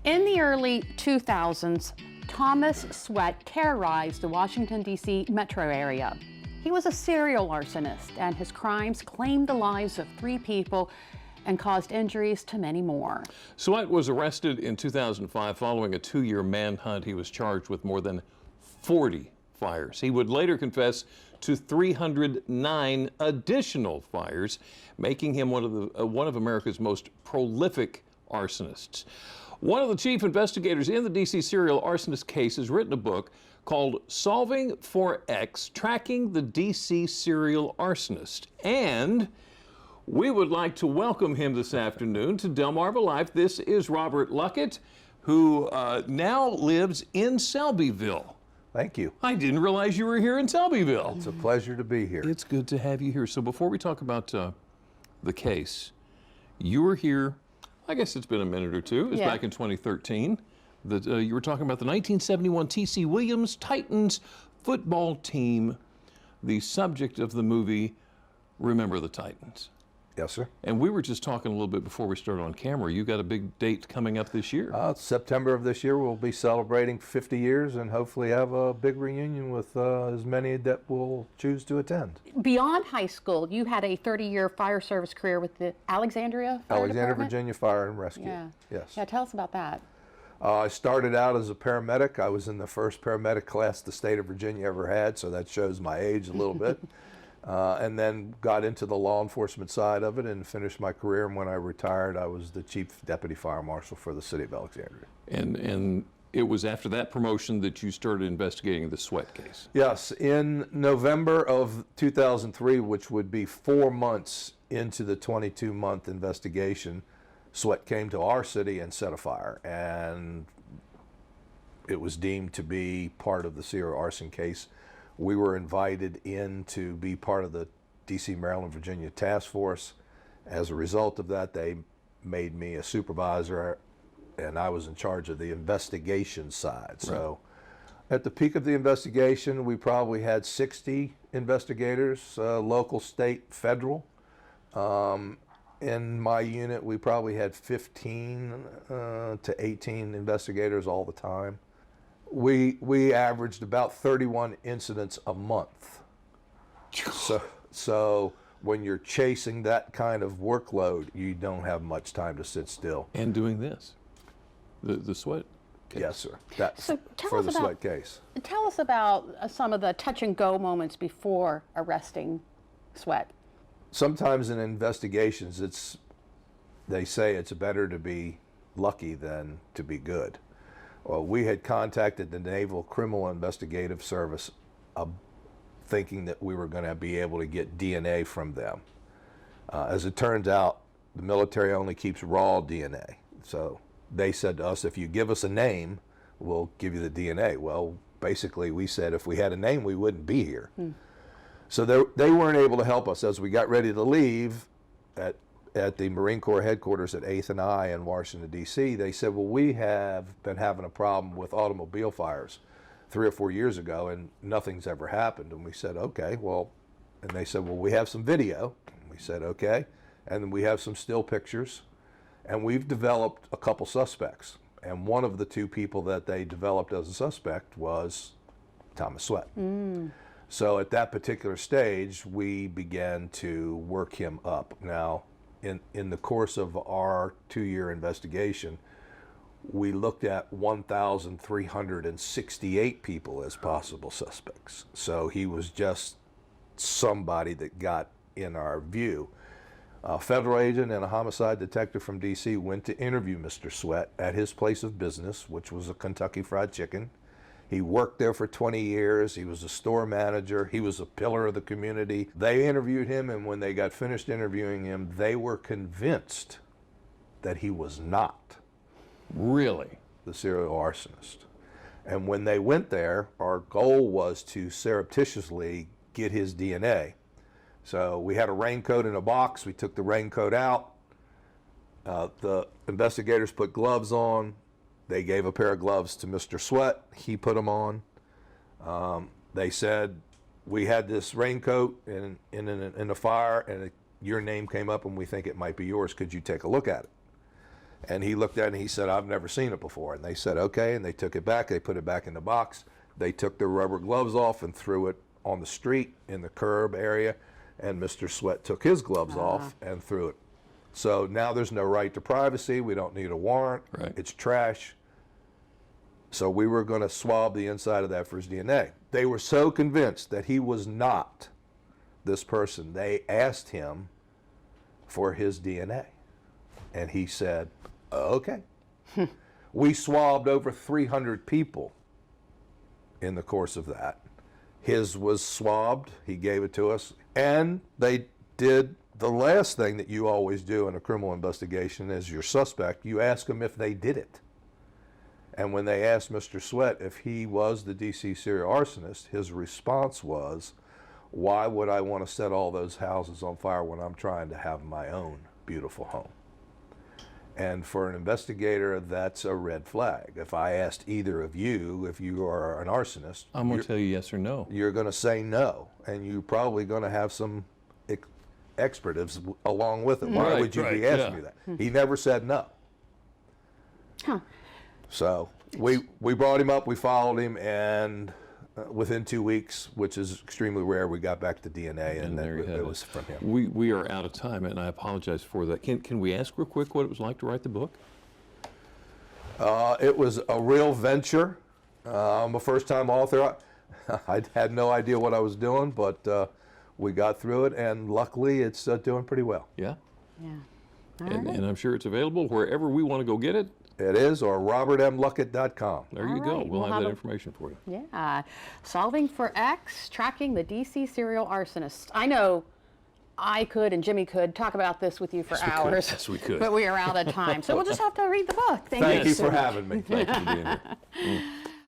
In the early 2000s, Thomas Sweat terrorized the Washington, D.C. metro area. He was a serial arsonist, and his crimes claimed the lives of 3 people and caused injuries to many more. Sweat was arrested in 2005 following a 2-year manhunt. He was charged with more than 40 fires. He would later confess to 309 additional fires, making him one of America's most prolific arsonists. One of the chief investigators in the DC Serial Arsonist case has written a book called Solving for X, Tracking the DC Serial Arsonist. And we would like to welcome him this afternoon to Delmarva Live. This is Robert Luckett, who now lives in Selbyville. Thank you. I didn't realize you were here in Selbyville. It's a pleasure to be here. It's good to have you here. So before we talk about the case, you were here, I guess it's been a minute or two. It was back in 2013. That you were talking about the 1971 T.C. Williams Titans football team, the subject of the movie Remember the Titans. Yes, sir. And we were just talking a little bit before we started on camera. You got a big date coming up this year. September of this year, we'll be celebrating 50 years and hopefully have a big reunion with as many that will choose to attend. Beyond high school, you had a 30-year fire service career with the Alexandria Fire Department? Virginia Fire and Rescue. Yeah. Yes. Yeah, tell us about that. I started out as a paramedic. I was in the first paramedic class the state of Virginia ever had, so that shows my age a little bit. And then got into the law enforcement side of it and finished my career. And when I retired, I was the chief deputy fire marshal for the city of Alexandria. And it was after that promotion that you started investigating the Sweat case. Yes, in November of 2003, which would be 4 months into the 22-month investigation, Sweat came to our city and set a fire. And it was deemed to be part of the serial arson case. We were invited in to be part of the DC, Maryland, Virginia task force. As a result of that, they made me a supervisor, and I was in charge of the investigation side. So at the peak of the investigation, we probably had 60 investigators, local, state, federal. In my unit, we probably had 15 to 18 investigators all the time. We averaged about 31 incidents a month. So when you're chasing that kind of workload, you don't have much time to sit still. And doing this, the Sweat case. Yes, sir. That's So for the Sweat case. Tell us about some of the touch and go moments before arresting Sweat. Sometimes in investigations, they say it's better to be lucky than to be good. Well, we had contacted the Naval Criminal Investigative Service thinking that we were going to be able to get DNA from them. As it turns out, the military only keeps raw DNA. So they said to us, if you give us a name, we'll give you the DNA. Well, basically we said if we had a name, we wouldn't be here. So they weren't able to help us. As we got ready to leave at the Marine Corps headquarters at 8th and I in Washington, D.C., they said, well, we have been having a problem with automobile fires 3 or 4 years ago, and nothing's ever happened. And we said, okay, well, and they said, well, we have some video. And we said, okay. And then we have some still pictures, and we've developed a couple suspects. And one of the 2 people that they developed as a suspect was Thomas Sweat. So at that particular stage, we began to work him up. Now, in the course of our 2-year investigation, we looked at 1,368 people as possible suspects. So he was just somebody that got in our view. A federal agent and a homicide detective from DC went to interview Mr. Sweat at his place of business, which was a Kentucky Fried Chicken. He worked there for 20 years. He was a store manager. He was a pillar of the community. They interviewed him, and when they got finished interviewing him, they were convinced that he was not Really? the serial arsonist. And when they went there, our goal was to surreptitiously get his DNA. So we had a raincoat in a box. We took the raincoat out. The investigators put gloves on. They gave a pair of gloves to Mr. Sweat. He put them on. They said, we had this raincoat in a fire, and your name came up, and we think it might be yours. Could you take a look at it? And he looked at it and he said, I've never seen it before. And they said, okay, and they took it back. They put it back in the box. They took the rubber gloves off and threw it on the street in the curb area. And Mr. Sweat took his gloves off and threw it. So now there's no right to privacy. We don't need a warrant. Right. It's trash. So we were going to swab the inside of that for his DNA. They were so convinced that he was not this person, they asked him for his DNA. And he said, okay. We swabbed over 300 people in the course of that. His was swabbed, he gave it to us, and they did the last thing that you always do in a criminal investigation as your suspect. You ask them if they did it. And when they asked Mr. Sweat if he was the DC serial arsonist, his response was, why would I want to set all those houses on fire when I'm trying to have my own beautiful home? And for an investigator, that's a red flag. If I asked either of you if you are an arsonist, I'm going to tell you yes or no. You're going to say no, and you're probably going to have some expletives along with it. Why would you be asking me that? He never said no. Huh. So we brought him up, we followed him, and within 2 weeks, which is extremely rare, we got back the DNA, and there you have it was from him. We are out of time, and I apologize for that. Can we ask real quick what it was like to write the book? It was a real venture. I'm a first-time author. I had no idea what I was doing, but we got through it, and luckily it's doing pretty well. Yeah? Yeah. And I'm sure it's available wherever we want to go get it. It is, or robertmluckett.com. There you go. We'll have that information for you. Yeah. Solving for X, tracking the DC serial arsonist. I know I could and Jimmy could talk about this with you for hours. Yes, we could. But we are out of time. So we'll just have to read the book. Thank you for having me. Thank you for being here.